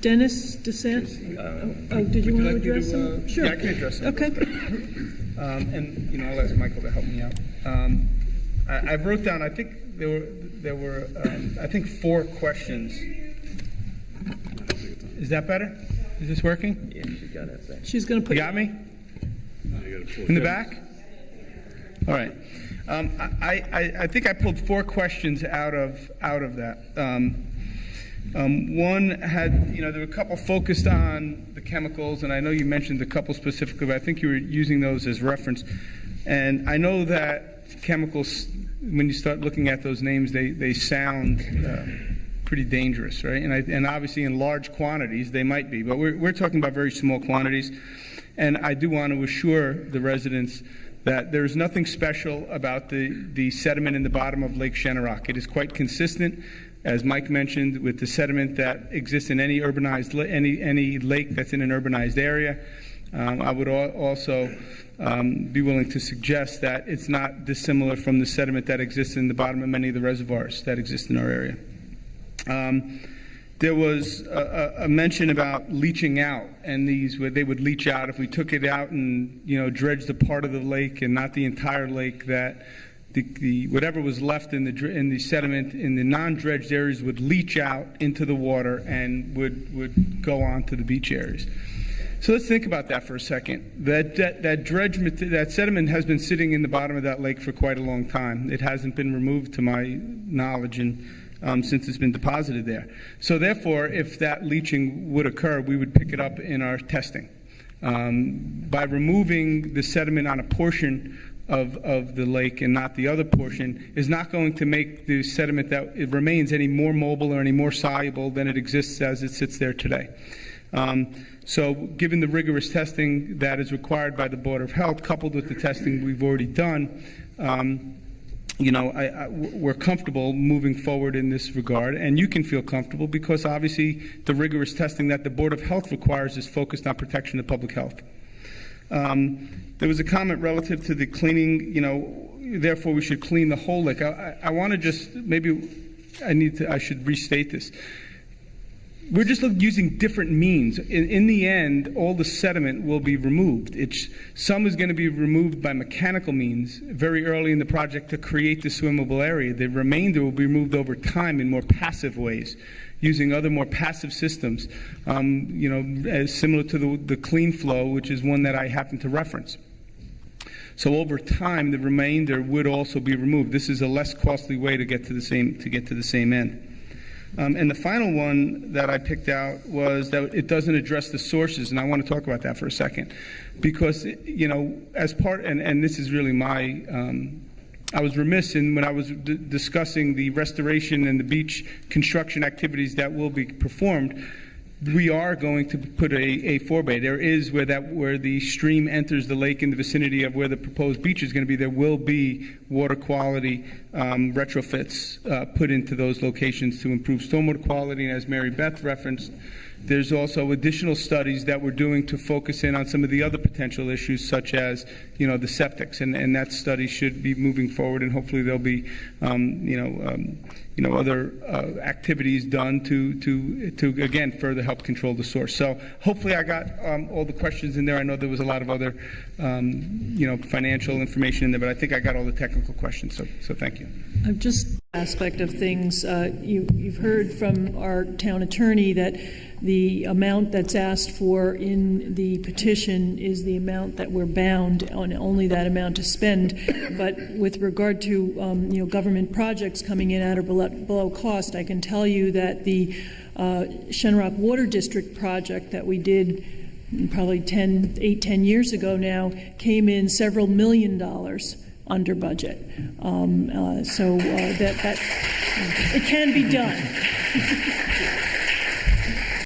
Dennis DeSant? Did you want to address him? Sure. Yeah, I can address him. Okay. And I'll ask Michael to help me out. I wrote down. I think there were I think 4 questions. Is that better? Is this working? Yeah, she got it. She's going to put. You got me? In the back? All right. I think I pulled 4 questions out of that. One had, there were a couple focused on the chemicals, and I know you mentioned a couple specifically, but I think you were using those as reference. And I know that chemicals, when you start looking at those names, they sound pretty dangerous, right? And obviously in large quantities, they might be, but we're talking about very small quantities. And I do want to assure the residents that there's nothing special about the sediment in the bottom of Lake Shenorock. It is quite consistent, as Mike mentioned, with the sediment that exists in any urbanized any lake that's in an urbanized area. I would also be willing to suggest that it's not dissimilar from the sediment that exists in the bottom of many of the reservoirs that exist in our area. There was a mention about leaching out, and these where they would leach out if we took it out and dredged a part of the lake and not the entire lake. That the whatever was left in the sediment in the non-dredged areas would leach out into the water and would go on to the beach areas. So let's think about that for a second. That sediment has been sitting in the bottom of that lake for quite a long time. It hasn't been removed, to my knowledge, since it's been deposited there. So therefore, if that leaching would occur, we would pick it up in our testing. By removing the sediment on a portion of the lake and not the other portion is not going to make the sediment that it remains any more mobile or any more soluble than it exists as it sits there today. So given the rigorous testing that is required by the Board of Health, coupled with the testing we've already done, we're comfortable moving forward in this regard, and you can feel comfortable because obviously the rigorous testing that the Board of Health requires is focused on protection of public health. There was a comment relative to the cleaning, therefore we should clean the whole lake. I want to just, I should restate this. We're just using different means. In the end, all the sediment will be removed. Some is going to be removed by mechanical means very early in the project to create the swimmable area. The remainder will be removed over time in more passive ways, using other more passive systems, as similar to the clean flow, which is one that I happen to reference. So over time, the remainder would also be removed. This is a less costly way to get to the same end. And the final one that I picked out was that it doesn't address the sources, and I want to talk about that for a second, because as part, and this is really my, I was remiss when I was discussing the restoration and the beach construction activities that will be performed. We are going to put a forebay. There is where the stream enters the lake in the vicinity of where the proposed beach is going to be. There will be water quality retrofits put into those locations to improve stormwater quality. And as Mary Beth referenced, there's also additional studies that we're doing to focus in on some of the other potential issues, such as the septics, and that study should be moving forward, and hopefully there'll be other activities done to again further help control the source. So hopefully I got all the questions in there. I know there was a lot of other financial information in there, but I think I got all the technical questions. So thank you. Just aspect of things. You've heard from our town attorney that the amount that's asked for in the petition is the amount that we're bound on, only that amount to spend. But with regard to government projects coming in at or below cost, I can tell you that the Shenorock Water District project that we did probably 10 years ago now came in several $1 million under budget. So that it can be done.